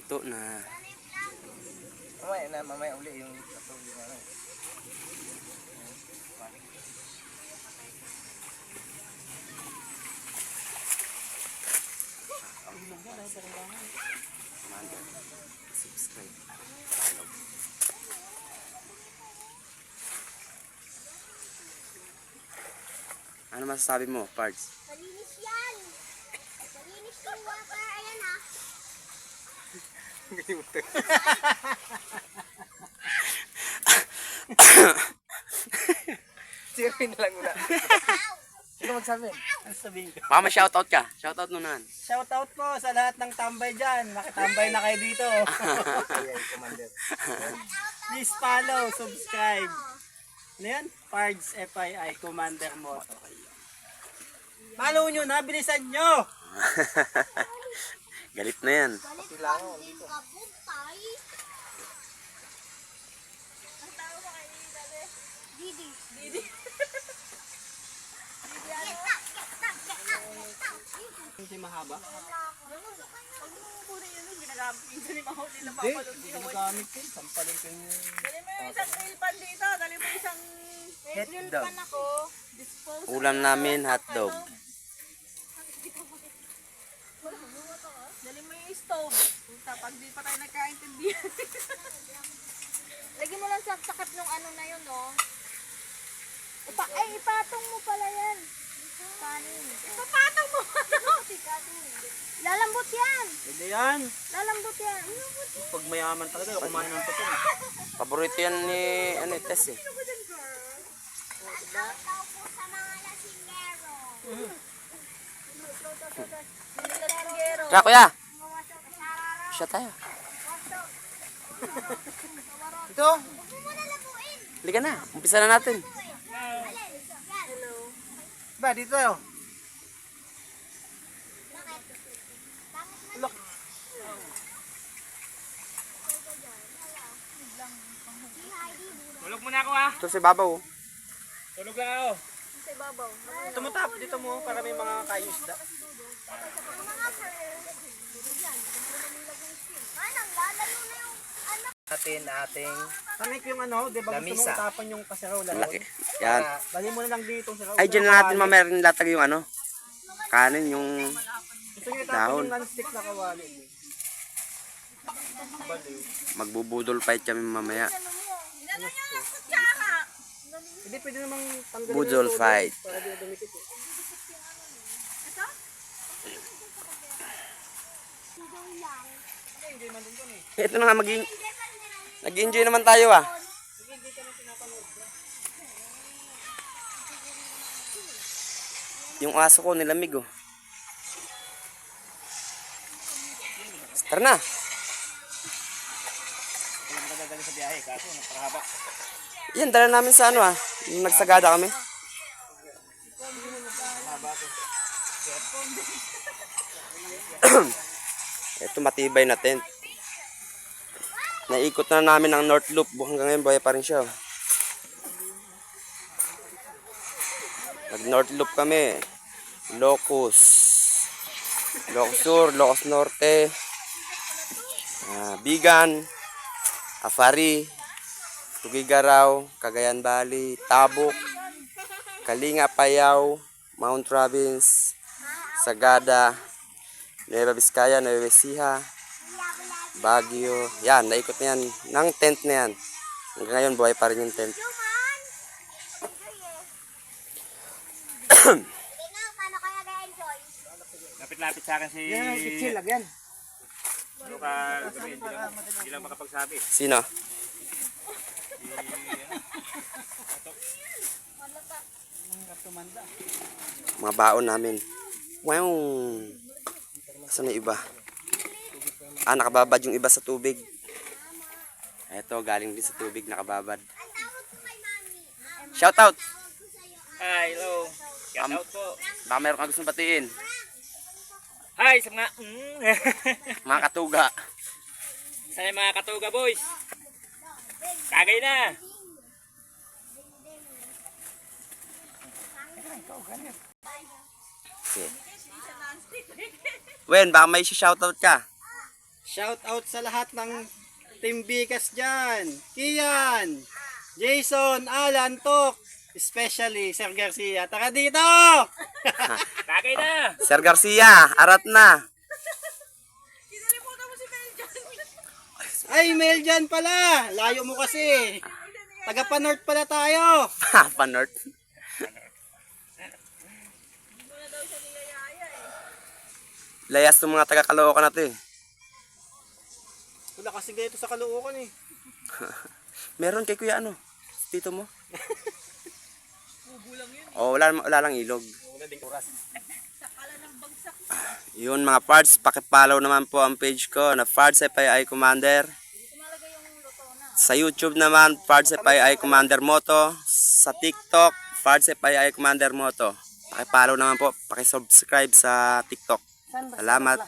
Luto na. Mamaya uli yung ano. Subscribe. Follow. Ano masasabi mo, Pards? Malinis yan. Malinis yung water. Ayan ah. Sirin na lang muna. Sino magsabi? Ano sabihin ko? Baka ma-shoutout ka. Shoutout mo naman. Shoutout po sa lahat ng tambay dyan. Makitambay na kayo dito. Commander. Please follow, subscribe. Ano yan? Pards FII Commander Moto. Follow nyo na, bilisan nyo! Galit na yan. Balik lang din ka po, tay. Ang tawag mo kay Dede? Didi. Didi. Didi ano? Hindi mahaba? Pag mo muna yun, ginagamit. Hindi ni mahuli na Hindi, papalog hindi sa nagamit ko. Sampalin ko yung Dali mo yung isang grill pan dito. Dali mo isang grill Hotdog. pan ako. Disposable. Ulam namin, hotdog. Dali mo yung stove. Pag di pa tayo nagkaintindihan. Lagyan mo lang sa sakap nung ano na yun, no? Ipatong mo pala yan. Kanin. Ipapatong mo! Lalambot yan. Pwede yan. Lalambot yan. Pag mayaman talaga, kumain ng puto. Paborito yan ni Tess eh. Daw po sa mga lasingero. Kaya kuya, siya tayo. Ito. Halika na, umpisa na natin. Ba, dito tayo. Look. Tulog muna ako ah. Ito si Babaw. Tulog lang ako. Sa ibabaw. Tumutap dito mo para may mga kayong isda. Anong lalayo na yung anak. Ating Tanay ko yung ano, di ba gusto mong tapan yung kaserola? Laki. Yan. Dali mo na lang dito. Ay, dyan na natin mamaya rin latag yung ano. Kanin, yung Gusto nyo dahon. itapon yung non-stick na kawali. Baliw. magbubudol fight kami mamaya. Ano niya ng kutsara? Hindi, pwede namang tanggalin Budol yung fight. para di dumikit eh. Ito na nga, nag-enjoy naman tayo ah. Yung aso ko nilamig oh. Tara na. Hindi mo kadadali sa biyahe, kaso napakahaba. Yan, dala namin sa ano ah. Yung nagsagada kami. Ito matibay na tent. Naikot na namin ang North Loop. Hanggang ngayon buhay pa rin siya. Nag North Loop kami. Locus. Locus Sur, Locus Norte. Bigan. Afari. Tugigaraw. Cagayan Valley. Tabuk. Kalinga Payao. Mount Province. Sagada. Nueva Vizcaya, Nueva Ecija, Baguio. Yan, naikot na yan. Nang tent na yan. Hanggang ngayon, buhay pa rin yung tent. Paano kaya ga-enjoy? Lapit-lapit sa akin si... Yan, si Chill, lagyan. Ano ka gawin? Hindi lang makapagsabi. Sino? Mga baon namin. Wow. Saan yung iba? Nakababad yung iba sa tubig. Eto, galing din sa tubig, nakababad. Shout out! Hi, hello. Shout out po. Baka meron kang gustong batiin. Hi sa mga... Mga katuga. Sa mga katuga boys. Kagay na. Okay. Wen, baka may shoutout ka. Shout out sa lahat ng Team Bigas dyan. Kian, Jason, Alan, Tok, especially Sir Garcia. Tara dito! Tagay na! Sir Garcia, arat na. Kinalimutan mo si Belgian. Ay, Mel dyan pala. Layo mo kasi. Taga pa-north pala tayo. Panort. Hindi mo na daw siya niyayaya eh. Layas ng mga taga-Caloocan na to eh. Wala kasi ganito sa Caloocan eh. Meron kay kuya ano? Tito mo? Bubo lang yun. Oh, wala lang ilog. Wala ding oras. Sakala ng bagsak. Yun mga parts, paki-follow naman po ang page ko na Parts FII Commander. Dito nalagay yung luto na. Sa YouTube naman, Parts FII Commander Moto. Sa TikTok, Parts FII Commander Moto. Paki-follow naman po, paki-subscribe sa TikTok. Salamat.